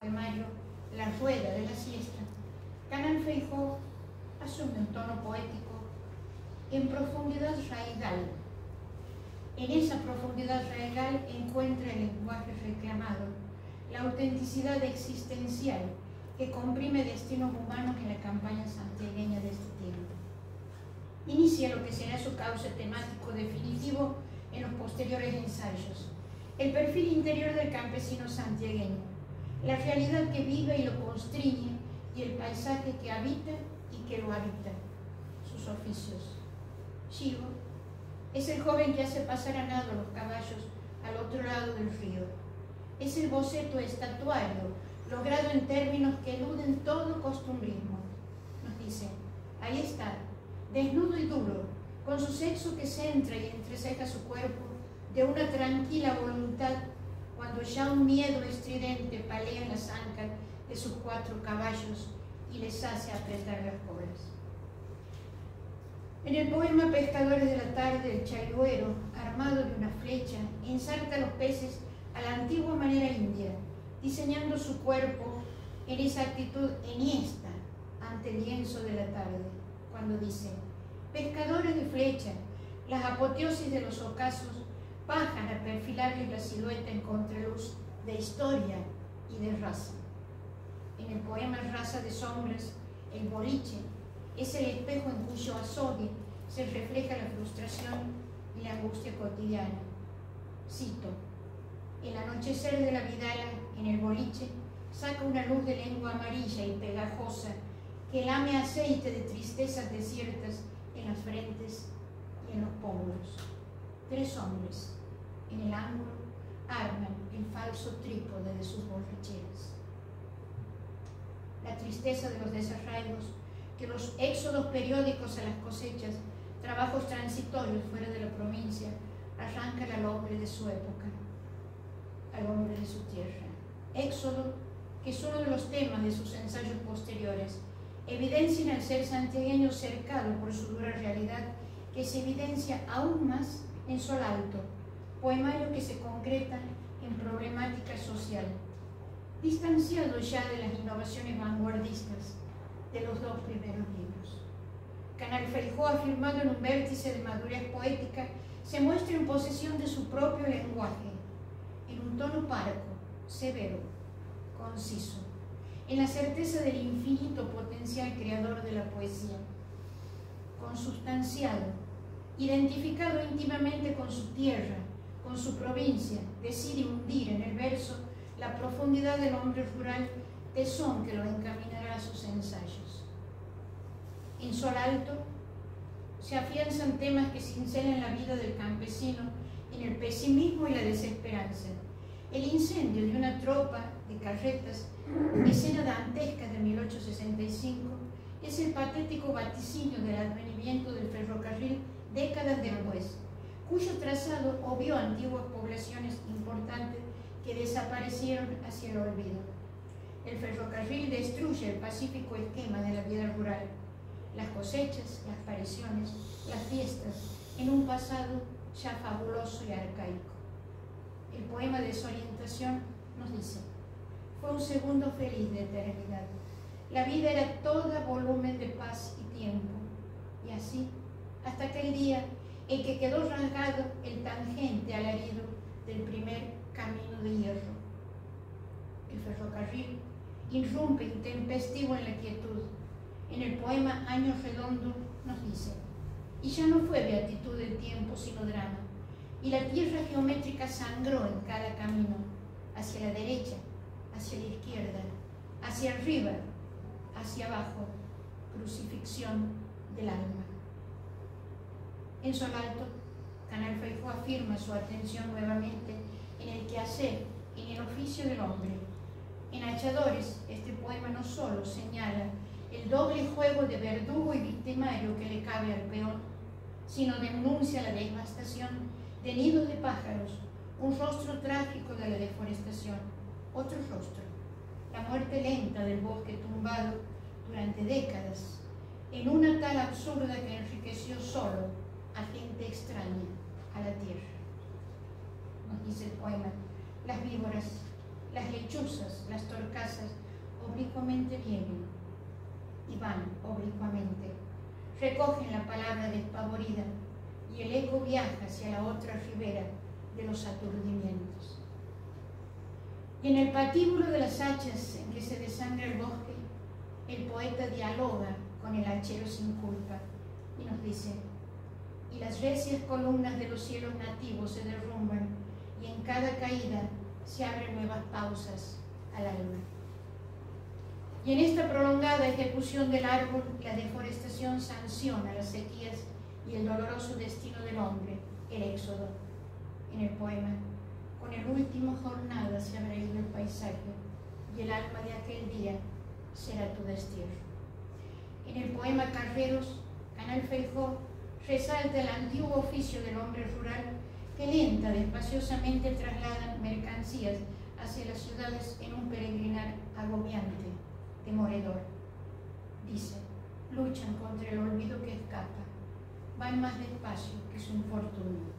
poemario La rueda de la siesta, Canal Feijóo asume un tono poético en profundidad raigal. En esa profundidad raigal encuentra el lenguaje reclamado, la autenticidad existencial que comprime destinos humanos en la campaña santiagueña de este tiempo. Inicia lo que será su cauce temático definitivo en los posteriores ensayos: el perfil interior del campesino santiagueño, la realidad que vive y lo constriñe, y el paisaje que habita y que lo habita, sus oficios. Chigo es el joven que hace pasar a nado los caballos al otro lado del río. Es el boceto estatuario, logrado en términos que eluden todo costumbrismo. Nos dice: ahí está, desnudo y duro, con su sexo que centra y entreceja su cuerpo de una tranquila voluntad, cuando ya un miedo estridente palea en las ancas de sus 4 caballos y les hace apretar las colas. En el poema Pescadores de la tarde, el chairuero, armado de una flecha, ensarta los peces a la antigua manera india, diseñando su cuerpo en esa actitud enhiesta ante el lienzo de la tarde, cuando dice: pescadores de flecha, las apoteosis de los ocasos bajan a perfilarles la silueta en contraluz de historia y de raza. En el poema Raza de sombras, el boliche es el espejo en cuyo azogue se refleja la frustración y la angustia cotidiana. Cito: el anochecer de la vidala en el boliche saca una luz de lengua amarilla y pegajosa que lame aceite de tristezas desiertas en las frentes y en los pómulos. 3 hombres en el ángulo arman el falso trípode de sus borracheras. La tristeza de los desarraigos, que los éxodos periódicos a las cosechas, trabajos transitorios fuera de la provincia, arrancan al hombre de su época, al hombre de su tierra. Éxodo, que es uno de los temas de sus ensayos posteriores, evidencia el ser santiagueño cercado por su dura realidad, que se evidencia aún más en Sol Alto, poemario que se concreta en problemática social, distanciado ya de las innovaciones vanguardistas de los 2 primeros libros. Canal Feijóo, afirmado en un vértice de madurez poética, se muestra en posesión de su propio lenguaje, en un tono parco, severo, conciso, en la certeza del infinito potencial creador de la poesía, consubstanciado, identificado íntimamente con su tierra, con su provincia, decide hundir en el verso la profundidad del hombre rural, tesón que lo encaminará a sus ensayos. En Sol Alto se afianzan temas que cincelan la vida del campesino en el pesimismo y la desesperanza. El incendio de una tropa de carretas, escena dantesca de 1865, es el patético vaticinio del advenimiento del ferrocarril décadas después, cuyo trazado obvió antiguas poblaciones importantes que desaparecieron hacia el olvido. El ferrocarril destruye el pacífico esquema de la vida rural, las cosechas, las apariciones, las fiestas, en un pasado ya fabuloso y arcaico. El poema Desorientación nos dice: fue un segundo feliz de eternidad. La vida era toda volumen de paz y tiempo, y así hasta aquel día en que quedó rasgado el tangente alarido del primer camino de hierro. El ferrocarril irrumpe intempestivo en la quietud. En el poema Año Redondo nos dice: y ya no fue beatitud del tiempo sino drama, y la tierra geométrica sangró en cada camino, hacia la derecha, hacia la izquierda, hacia arriba, hacia abajo, crucifixión del alma. En Sol Alto, Canal Feijóo afirma su atención nuevamente en el quehacer, en el oficio del hombre. En Hachadores, este poema no solo señala el doble juego de verdugo y victimario que le cabe al peón, sino denuncia la devastación de nidos de pájaros, un rostro trágico de la deforestación, otro rostro, la muerte lenta del bosque tumbado durante décadas, en una tal absurda que enriqueció solo a gente extraña a la tierra. Nos dice el poema: las víboras, las lechuzas, las torcasas, oblicuamente vienen y van oblicuamente, recogen la palabra despavorida y el eco viaja hacia la otra ribera de los aturdimientos. Y en el patíbulo de las hachas en que se desangra el bosque, el poeta dialoga con el hachero sin culpa y nos dice: y las recias columnas de los cielos nativos se derrumban y en cada caída se abren nuevas pausas al alma. Y en esta prolongada ejecución del árbol, la deforestación sanciona las sequías y el doloroso destino del hombre, el éxodo. En el poema, con el último jornada se habrá ido el paisaje y el alma de aquel día será tu destierro. En el poema Carreros, Canal Feijó resalta el antiguo oficio del hombre rural que lenta, despaciosamente trasladan mercancías hacia las ciudades en un peregrinar agobiante, demoledor. Dice: luchan contra el olvido que escapa, van más despacio que su infortunio.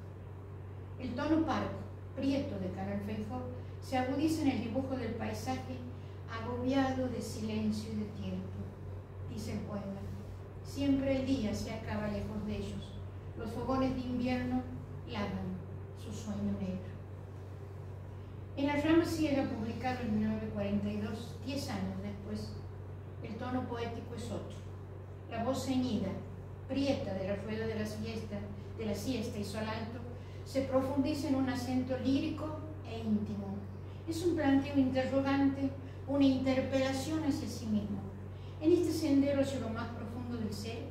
El tono parco, prieto de Canal Feijó se agudiza en el dibujo del paisaje agobiado de silencio y de tiempo. Dice el poema: siempre el día se acaba lejos de ellos, los fogones de invierno lavan su sueño negro. En La rama ciega, publicado en 1942, 10 años después, el tono poético es otro. La voz ceñida, prieta de la rueda de la siesta y sol alto, se profundiza en un acento lírico e íntimo. Es un planteo interrogante, una interpelación hacia sí mismo. En este sendero hacia lo más profundo del ser,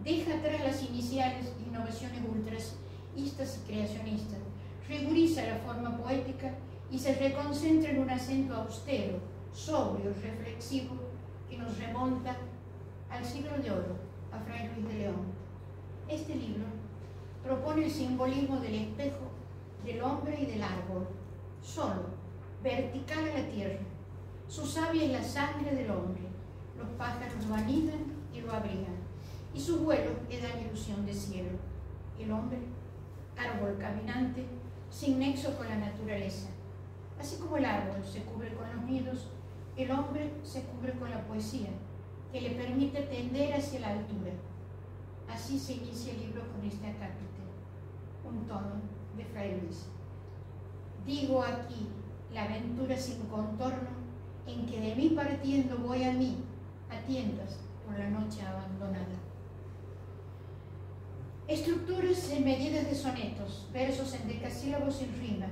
deja atrás las iniciales innovaciones ultraístas y creacionistas, riguriza la forma poética y se reconcentra en un acento austero, sobrio, reflexivo, que nos remonta al siglo de oro, a Fray Luis de León. Este libro propone el simbolismo del espejo, del hombre y del árbol, solo, vertical a la tierra. Su savia es la sangre del hombre. Los pájaros lo anidan y lo abrigan, y sus vuelos le dan ilusión de cielo. El hombre, árbol caminante, sin nexo con la naturaleza. Así como el árbol se cubre con los nidos, el hombre se cubre con la poesía, que le permite tender hacia la altura. Así se inicia el libro con este acápite, un tono de Fray Luis. Digo aquí la aventura sin contorno, en que de mí partiendo voy a mí, a tiendas por la noche abandonada. Estructuras en medidas de sonetos, versos en decasílabos sin rima,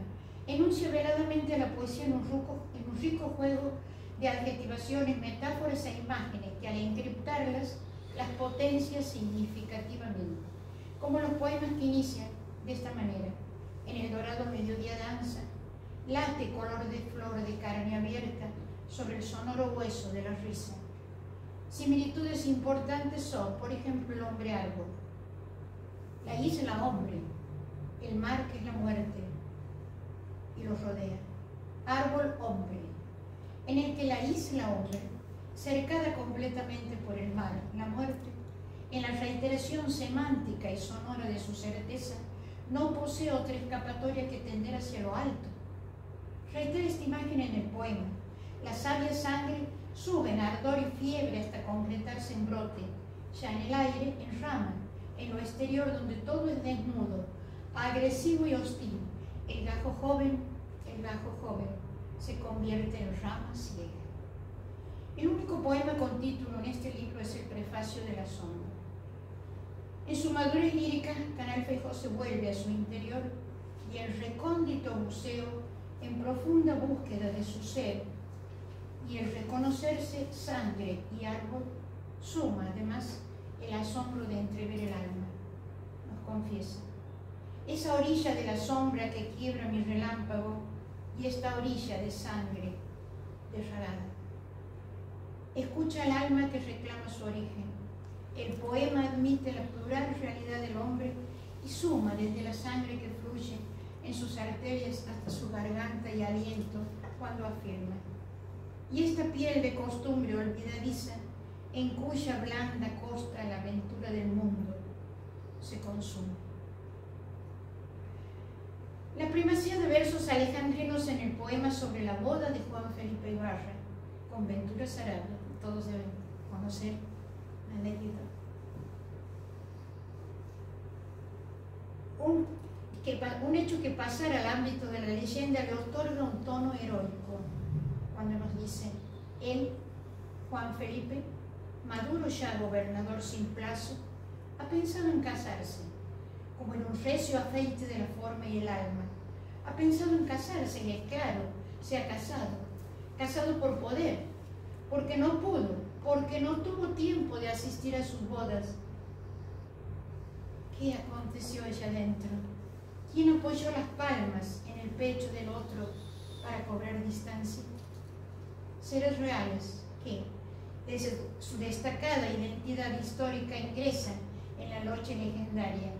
enuncia veladamente a la poesía en un rico juego de adjetivaciones, metáforas e imágenes que al encriptarlas las potencia significativamente, como los poemas que inician de esta manera: en el dorado mediodía danza, late color de flor de carne abierta sobre el sonoro hueso de la risa. Similitudes importantes son, por ejemplo, el hombre árbol, la isla hombre, el mar que es la muerte y los rodea. Árbol hombre, en el que la isla hombre, cercada completamente por el mar, la muerte, en la reiteración semántica y sonora de su certeza, no posee otra escapatoria que tender hacia lo alto. Reitera esta imagen en el poema. La sabia sangre sube en ardor y fiebre hasta concretarse en brote, ya en el aire, en rama, en lo exterior donde todo es desnudo, agresivo y hostil. El gajo joven, se convierte en rama ciega. El único poema con título en este libro es el prefacio de La sombra. En su madurez lírica, Canal Feijó se vuelve a su interior y el recóndito buceo en profunda búsqueda de su ser y el reconocerse sangre y árbol suma además el asombro de entrever el alma. Nos confiesa: esa orilla de la sombra que quiebra mi relámpago y esta orilla de sangre derramada. Escucha al alma que reclama su origen. El poema admite la plural realidad del hombre y suma desde la sangre que fluye en sus arterias hasta su garganta y aliento cuando afirma: y esta piel de costumbre olvidadiza, en cuya blanda costa la aventura del mundo se consume. La primacía de versos alejandrinos en el poema sobre la boda de Juan Felipe Ibarra con Ventura Sarabia, todos deben conocer la anécdota. Un hecho que pasara al ámbito de la leyenda le otorga un tono heroico cuando nos dice: él, Juan Felipe, maduro ya gobernador sin plazo, ha pensado en casarse, como en un recio afeite de la forma y el alma. Ha pensado en casarse, y es claro, se ha casado por poder, porque no pudo, porque no tuvo tiempo de asistir a sus bodas. ¿Qué aconteció allá adentro? ¿Quién apoyó las palmas en el pecho del otro para cobrar distancia? Seres reales que, desde su destacada identidad histórica, ingresan en la noche legendaria.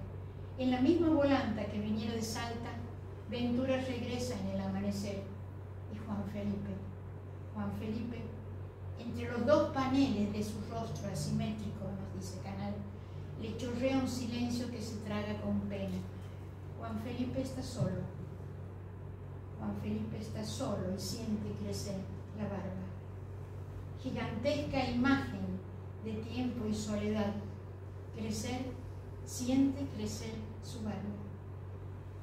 En la misma volanta que viniera de Salta, Ventura regresa en el amanecer. Y Juan Felipe, entre los dos paneles de su rostro asimétrico, nos dice Canal, le chorrea un silencio que se traga con pena. Juan Felipe está solo. Juan Felipe está solo y siente crecer la barba. Gigantesca imagen de tiempo y soledad. Siente crecer su barba.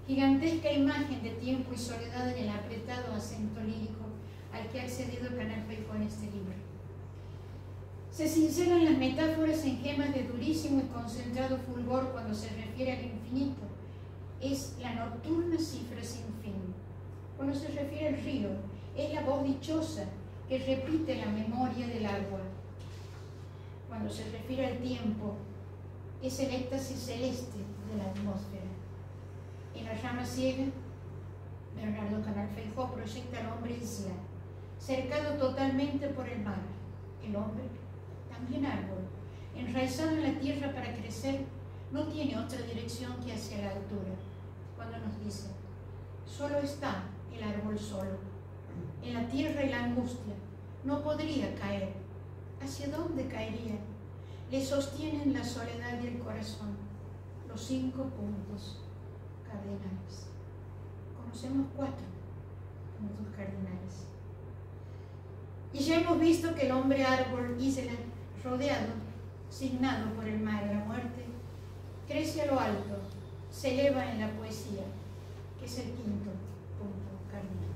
Gigantesca imagen de tiempo y soledad en el apretado acento lírico al que ha accedido Canal Feijó en este libro. Se cincelan las metáforas en gemas de durísimo y concentrado fulgor cuando se refiere al infinito. Es la nocturna cifra sin fin. Cuando se refiere al río, es la voz dichosa que repite la memoria del agua. Cuando se refiere al tiempo, es el éxtasis celeste de la atmósfera. En La rama ciega, Bernardo Canal Feijó proyecta al hombre isla, cercado totalmente por el mar. El hombre, también árbol, enraizado en la tierra para crecer, no tiene otra dirección que hacia la altura. Cuando nos dice: solo está el árbol solo, en la tierra y la angustia, no podría caer. ¿Hacia dónde caería? Le sostienen la soledad y el corazón, los 5 puntos cardinales. Conocemos 4 puntos cardinales. Y ya hemos visto que el hombre árbol isla, rodeado, signado por el mar de la muerte, crece a lo alto, se eleva en la poesía, que es el 5.º punto cardinal.